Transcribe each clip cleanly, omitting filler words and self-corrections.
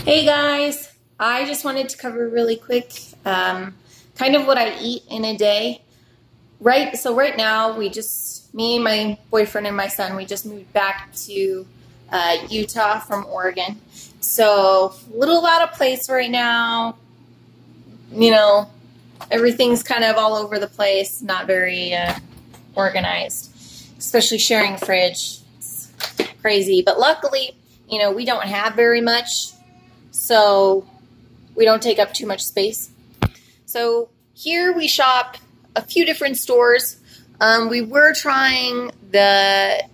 Hey guys, I just wanted to cover really quick kind of what I eat in a day. Right now me, my boyfriend, and my son, we just moved back to Utah from Oregon. So a little out of place right now. You know, everything's kind of all over the place, not very organized, especially sharing a fridge. It's crazy, but luckily, you know, we don't have very much. So we don't take up too much space. So here we shop a few different stores. We were trying the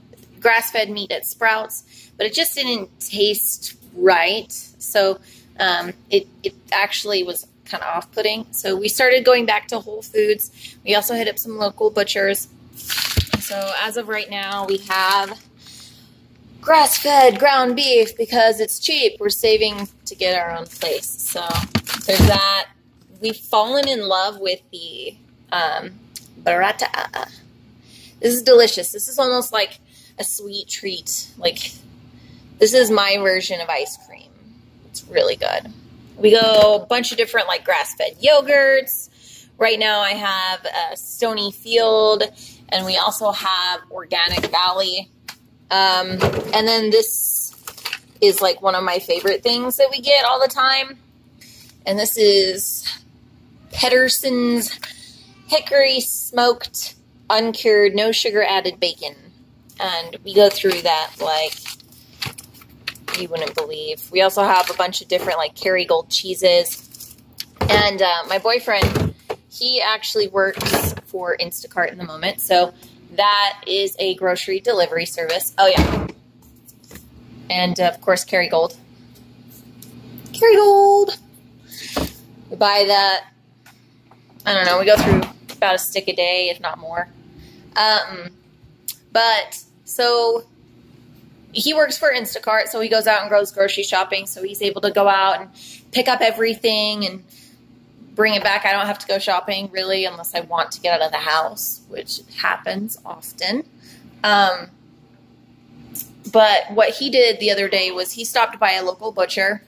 grass-fed meat at Sprouts, but it just didn't taste right. So it actually was kind of off-putting. So we started going back to Whole Foods. We also hit up some local butchers. So as of right now, we have grass-fed ground beef because it's cheap. We're saving to get our own place. So there's that. We've fallen in love with the burrata. This is delicious. This is almost like a sweet treat. Like, this is my version of ice cream. It's really good. We go a bunch of different like grass-fed yogurts. Right now I have Stony Field, and we also have Organic Valley. And then this is like one of my favorite things that we get all the time. And this is Pedersen's Hickory Smoked Uncured No Sugar Added Bacon. And we go through that like you wouldn't believe. We also have a bunch of different like Kerrygold cheeses. And my boyfriend, he actually works for Instacart in the moment. So that is a grocery delivery service. Oh, yeah. And, of course, Kerrygold. Kerrygold! We buy that. I don't know. We go through about a stick a day, if not more. So he works for Instacart, so he goes out and goes grocery shopping. So he's able to go out and pick up everything and bring it back. I don't have to go shopping, really, unless I want to get out of the house, which happens often. But what he did the other day was he stopped by a local butcher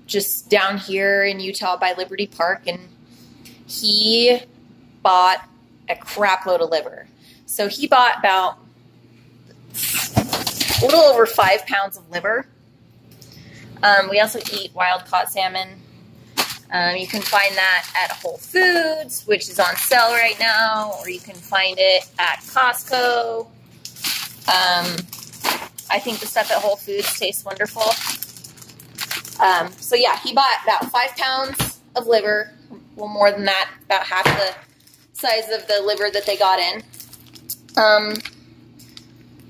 just down here in Utah by Liberty Park, and he bought a crap load of liver. So he bought about a little over 5 pounds of liver. We also eat wild-caught salmon. You can find that at Whole Foods, which is on sale right now, or you can find it at Costco. I think the stuff at Whole Foods tastes wonderful. So yeah, he bought about 5 pounds of liver, well more than that, about half the size of the liver that they got in.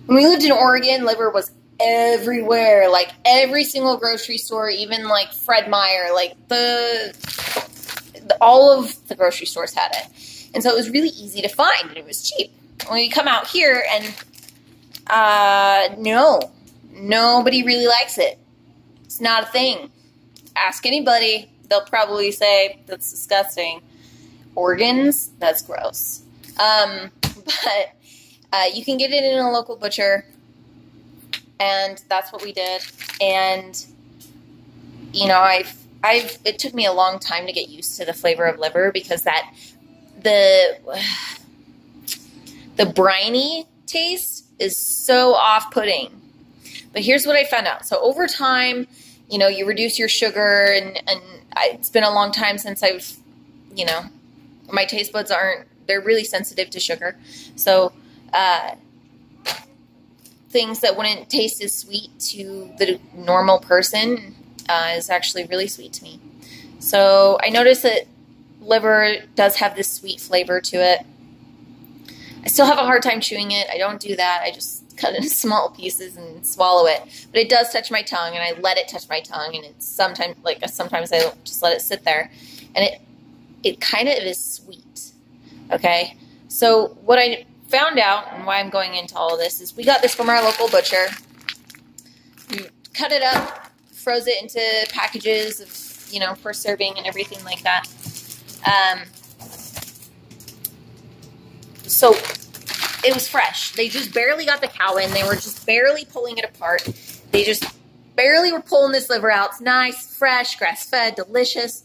When we lived in Oregon, liver was everywhere, like every single grocery store, even like Fred Meyer, like all of the grocery stores had it. And so it was really easy to find, and it was cheap. When you come out here and no, nobody really likes it. It's not a thing. Ask anybody, they'll probably say that's disgusting. Organs, that's gross. But you can get it in a local butcher. And that's what we did. And, you know, it took me a long time to get used to the flavor of liver because the briny taste is so off-putting. But here's what I found out. So over time, you know, you reduce your sugar, and it's been a long time since you know, my taste buds they're really sensitive to sugar. So, things that wouldn't taste as sweet to the normal person is actually really sweet to me. So I noticed that liver does have this sweet flavor to it. I still have a hard time chewing it. I don't do that. I just cut it into small pieces and swallow it. But it does touch my tongue, and I let it touch my tongue, and it's sometimes I just let it sit there, and it kind of is sweet. Okay, so what I found out, and why I'm going into all of this, is we got this from our local butcher. We cut it up, froze it into packages of, you know, for serving and everything like that. So it was fresh. They just barely got the cow in. They were just barely pulling it apart. They just barely were pulling this liver out. It's nice, fresh, grass-fed, delicious.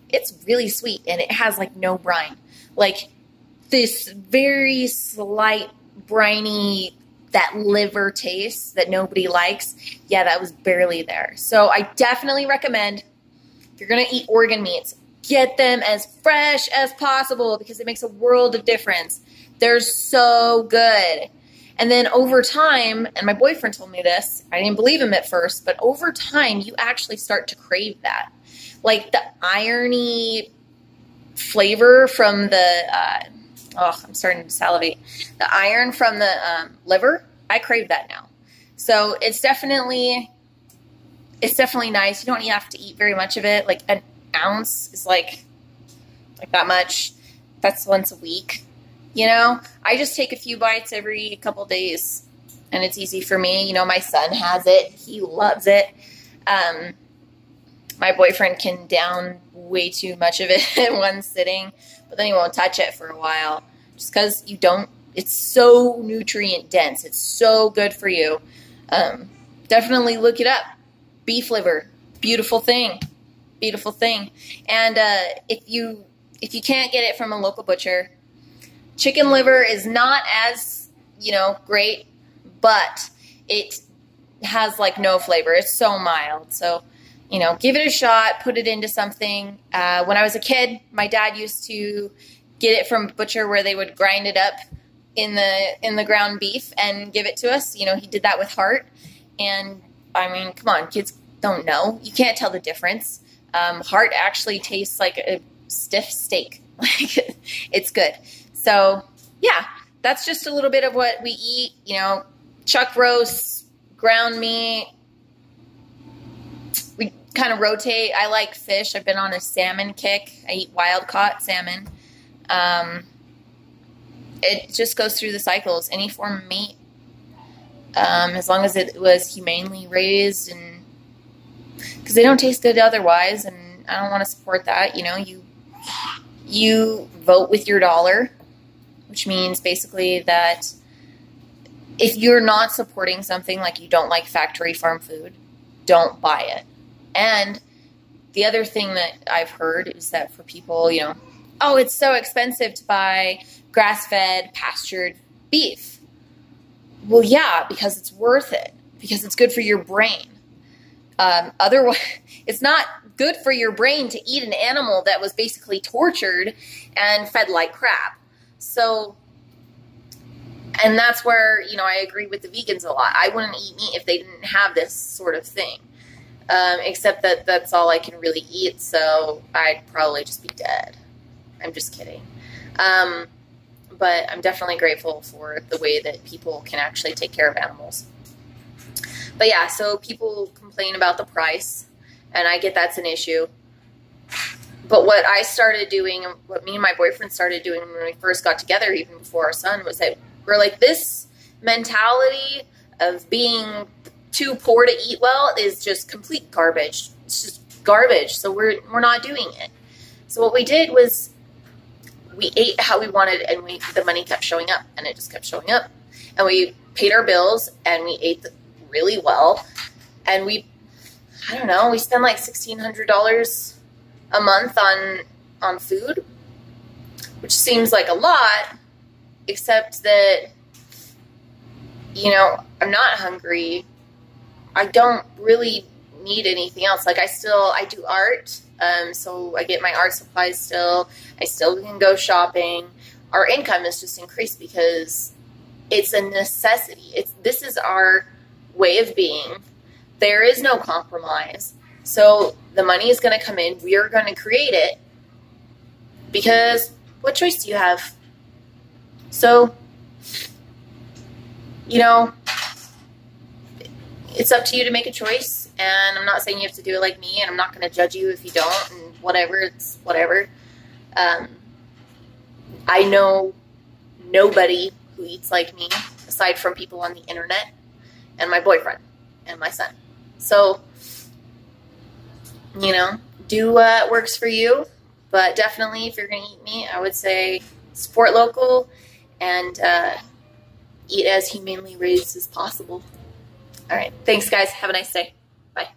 It's really sweet, and it has like no brine. Like this very slight briny, that liver taste that nobody likes. Yeah, that was barely there. So I definitely recommend, if you're going to eat organ meats, get them as fresh as possible because it makes a world of difference. They're so good. And then over time, and my boyfriend told me this, I didn't believe him at first, but over time, you actually start to crave that. Like the irony flavor from the, I'm starting to salivate. The iron from the liver, I crave that now. So it's definitely nice. You don't have to eat very much of it. Like an ounce is like that much. That's once a week. You know, I just take a few bites every couple days, and it's easy for me. You know, my son has it. He loves it. My boyfriend can down way too much of it in one sitting, but then he won't touch it for a while just because it's so nutrient dense. It's so good for you. Definitely look it up. Beef liver, beautiful thing. Beautiful thing. And if you can't get it from a local butcher, chicken liver is not as, great, but it has like no flavor. It's so mild. So, give it a shot, put it into something. When I was a kid, my dad used to get it from a butcher where they would grind it up in the ground beef and give it to us. He did that with heart. And I mean, come on, kids don't know. You can't tell the difference. Heart actually tastes like a stiff steak. Like it's good. So yeah, that's just a little bit of what we eat, chuck roasts, ground meat. We kind of rotate. I like fish. I've been on a salmon kick. I eat wild caught salmon. It just goes through the cycles, any form of meat. As long as it was humanely raised, and because they don't taste good otherwise, and I don't want to support that. You vote with your dollar, which means basically that if you're not supporting something, like you don't like factory farm food, don't buy it. And the other thing that I've heard is that for people, oh, it's so expensive to buy grass-fed, pastured beef. Well, yeah, because it's worth it, because it's good for your brain. Otherwise, it's not good for your brain to eat an animal that was basically tortured and fed like crap. So, and that's where, I agree with the vegans a lot. I wouldn't eat meat if they didn't have this sort of thing. Except that that's all I can really eat, so I'd probably just be dead. I'm just kidding. But I'm definitely grateful for the way that people can actually take care of animals. But yeah, so people complain about the price, and I get that's an issue. But what I started doing, and what me and my boyfriend started doing when we first got together, even before our son, was that we're like, this mentality of being too poor to eat well is just complete garbage. It's just garbage. So we're not doing it. So what we did was we ate how we wanted, and the money kept showing up, and it just kept showing up. And we paid our bills, and we ate really well. And we spend like $1,600 a month on food, which seems like a lot, except that, I'm not hungry. I don't really need anything else. Like I do art. So I get my art supplies still. I still can go shopping. Our income is just increased because it's a necessity. This is our way of being. There is no compromise. So the money is going to come in. We are going to create it because what choice do you have? So, it's up to you to make a choice, and I'm not saying you have to do it like me, and I'm not going to judge you if you don't, and whatever, it's whatever. I know nobody who eats like me, aside from people on the internet, and my boyfriend, and my son. So, do what works for you, but definitely if you're going to eat meat, I would say support local, and eat as humanely raised as possible. All right. Thanks, guys. Have a nice day. Bye.